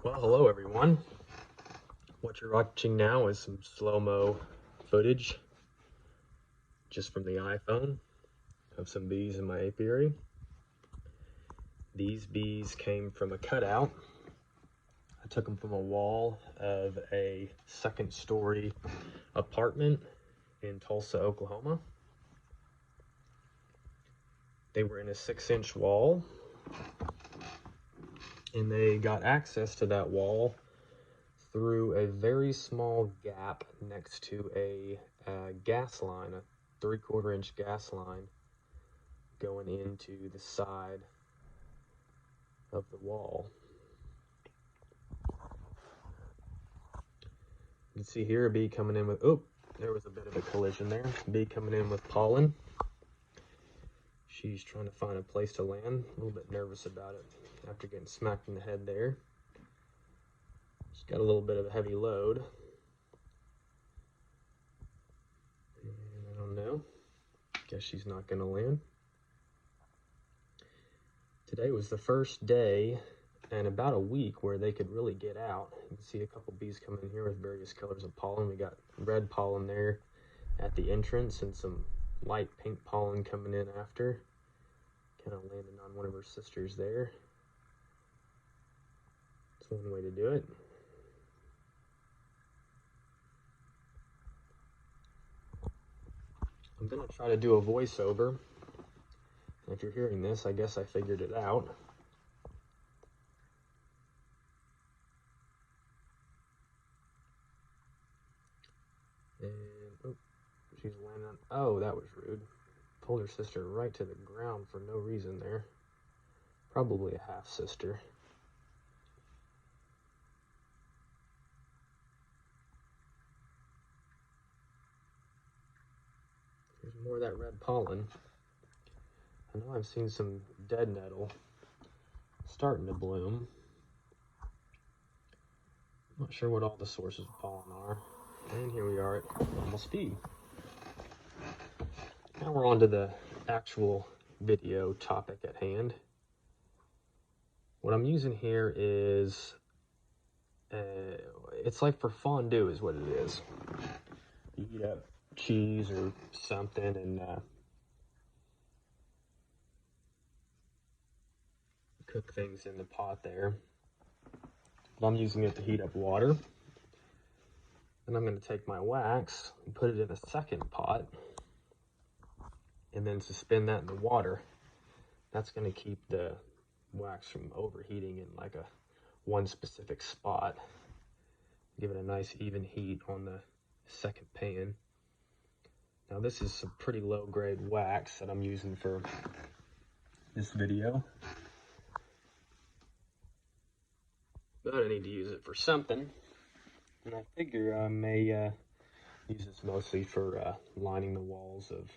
Well, hello everyone. What you're watching now is some slow-mo footage just from the iPhone of some bees in my apiary. These bees came from a cutout. I took them from a wall of a second-story apartment in Tulsa, Oklahoma. They were in a 6-inch wall, and they got access to that wall through a very small gap next to a gas line, a 3/4 inch gas line going into the side of the wall. You can see here a bee coming in with, oh, there was a bit of a collision there. Bee coming in with pollen. She's trying to find a place to land. A little bit nervous about it after getting smacked in the head there. She's got a little bit of a heavy load. And I don't know. Guess she's not going to land. Today was the first day in about a week where they could really get out. You can see a couple bees coming in here with various colors of pollen. We got red pollen there at the entrance and some light pink pollen coming in after. Kind of landing on one of her sisters there. That's one way to do it. I'm going to try to do a voiceover. If you're hearing this, I guess I figured it out. And, oh, she's landing on, oh, that was rude. Pulled her sister right to the ground for no reason there. Probably a half-sister. There's more of that red pollen. I know I've seen some dead nettle starting to bloom. Not sure what all the sources of pollen are. And here we are at almost bee. Now we're on to the actual video topic at hand. What I'm using here is, it's like for fondue is what it is. You heat up cheese or something and cook things in the pot there. But I'm using it to heat up water. And I'm going to take my wax and put it in a second pot and then suspend that in the water. That's going to keep the wax from overheating in like a one specific spot. Give it a nice even heat on the second pan. Now this is some pretty low grade wax that I'm using for this video. But I need to use it for something. And I figure I may use this mostly for lining the walls of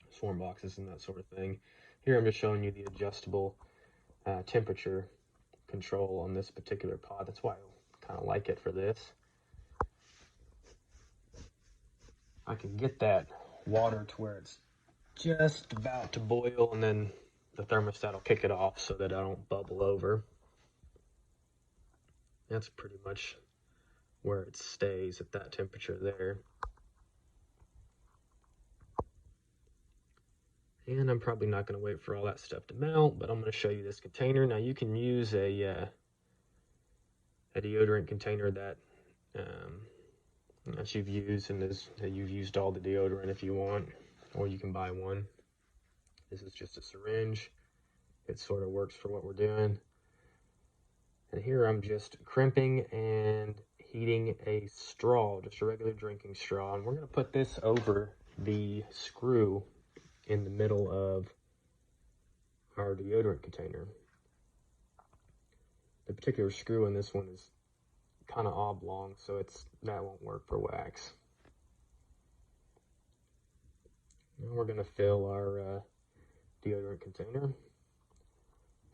swarm boxes and that sort of thing. Here I'm just showing you the adjustable temperature control on this particular pot. That's why I kind of like it for this. I can get that water to where it's just about to boil, and then the thermostat will kick it off so that I don't bubble over. That's pretty much where it stays at that temperature there. And I'm probably not going to wait for all that stuff to melt, but I'm going to show you this container. Now you can use a deodorant container that you've used, and you've used all the deodorant if you want, or you can buy one. This is just a syringe. It sort of works for what we're doing. And here I'm just crimping and heating a straw, just a regular drinking straw. And we're going to put this over the screw in the middle of our deodorant container. The particular screw in this one is kind of oblong, so that won't work for wax. Now we're going to fill our deodorant container.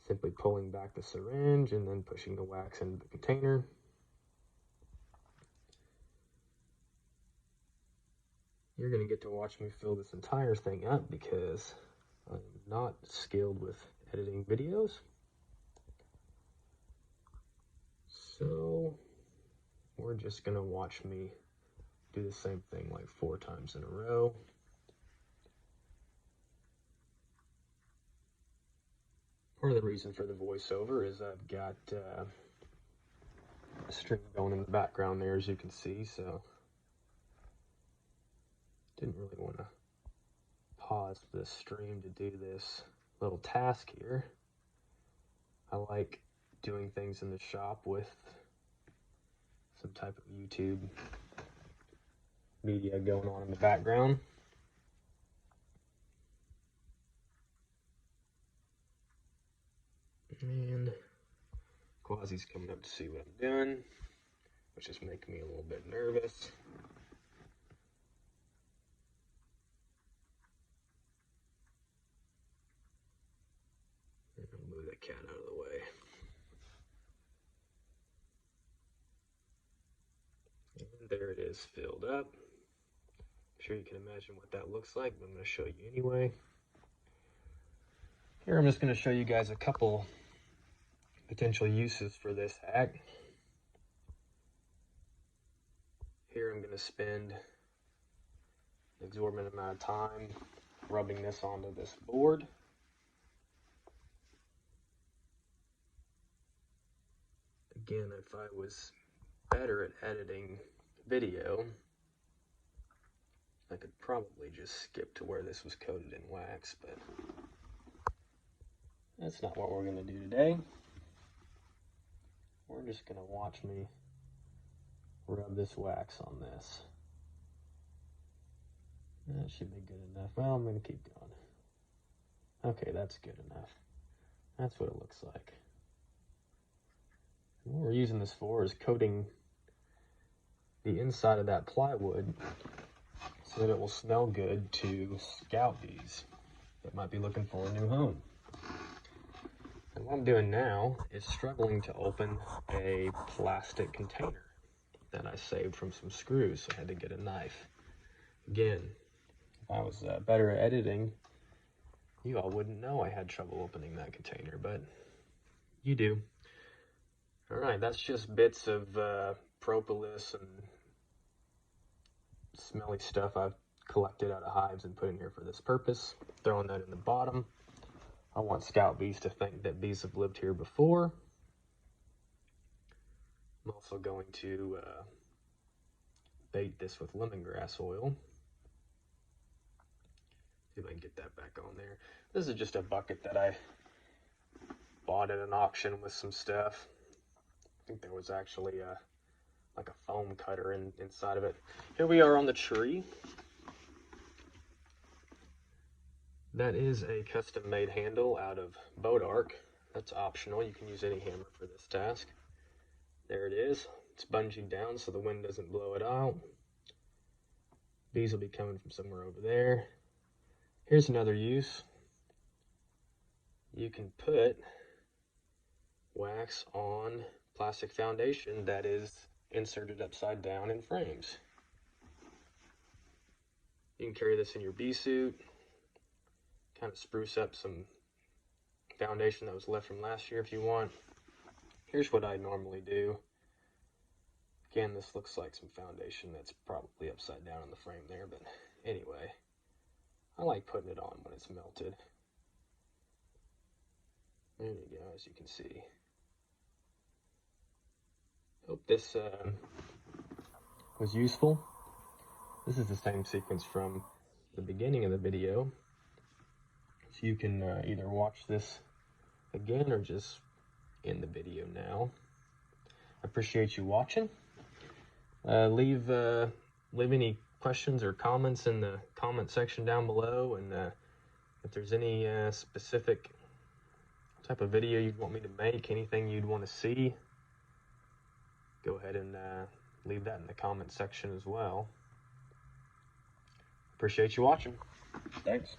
Simply pulling back the syringe and then pushing the wax into the container. You're going to get to watch me fill this entire thing up because I'm not skilled with editing videos. So we're just gonna watch me do the same thing like 4 times in a row. Part of the reason for the voiceover is I've got a string going in the background there, as you can see, so didn't really want to pause the stream to do this little task here. I like doing things in the shop with some type of YouTube media going on in the background. And Quasi's coming up to see what I'm doing, which is making me a little bit nervous. And I'll move that cat out of the way. And there it is, filled up. I'm sure you can imagine what that looks like, but I'm going to show you anyway. Here I'm just going to show you guys a couple potential uses for this hack. Here I'm going to spend an exorbitant amount of time rubbing this onto this board. Again, if I was better at editing video, I could probably just skip to where this was coated in wax, but that's not what we're going to do today. We're just going to watch me rub this wax on this. That should be good enough. Well, I'm going to keep going. Okay, that's good enough. That's what it looks like. And what we're using this for is coating the inside of that plywood so that it will smell good to scout bees that might be looking for a new home. And what I'm doing now is struggling to open a plastic container that I saved from some screws, so I had to get a knife. Again, if I was better at editing, you all wouldn't know I had trouble opening that container, but you do. Alright, that's just bits of propolis and smelly stuff I've collected out of hives and put in here for this purpose. Throwing that in the bottom. I want scout bees to think that bees have lived here before. I'm also going to bait this with lemongrass oil. See if I can get that back on there. This is just a bucket that I bought at an auction with some stuff. I think there was actually like a foam cutter inside of it. Here we are on the tree. That is a custom-made handle out of boat arc. That's optional. You can use any hammer for this task. There it is. It's bungeed down so the wind doesn't blow it out. Bees will be coming from somewhere over there. Here's another use. You can put wax on plastic foundation that is inserted upside down in frames. You can carry this in your bee suit. Kind of spruce up some foundation that was left from last year if you want. Here's what I normally do. Again, this looks like some foundation that's probably upside down in the frame there, but anyway, I like putting it on when it's melted. There you go, as you can see. Hope this was useful. This is the same sequence from the beginning of the video. So you can either watch this again or just end the video now. I appreciate you watching. Leave any questions or comments in the comment section down below, and if there's any specific type of video you'd want me to make, anything you'd want to see, go ahead and leave that in the comment section as well. Appreciate you watching. Thanks.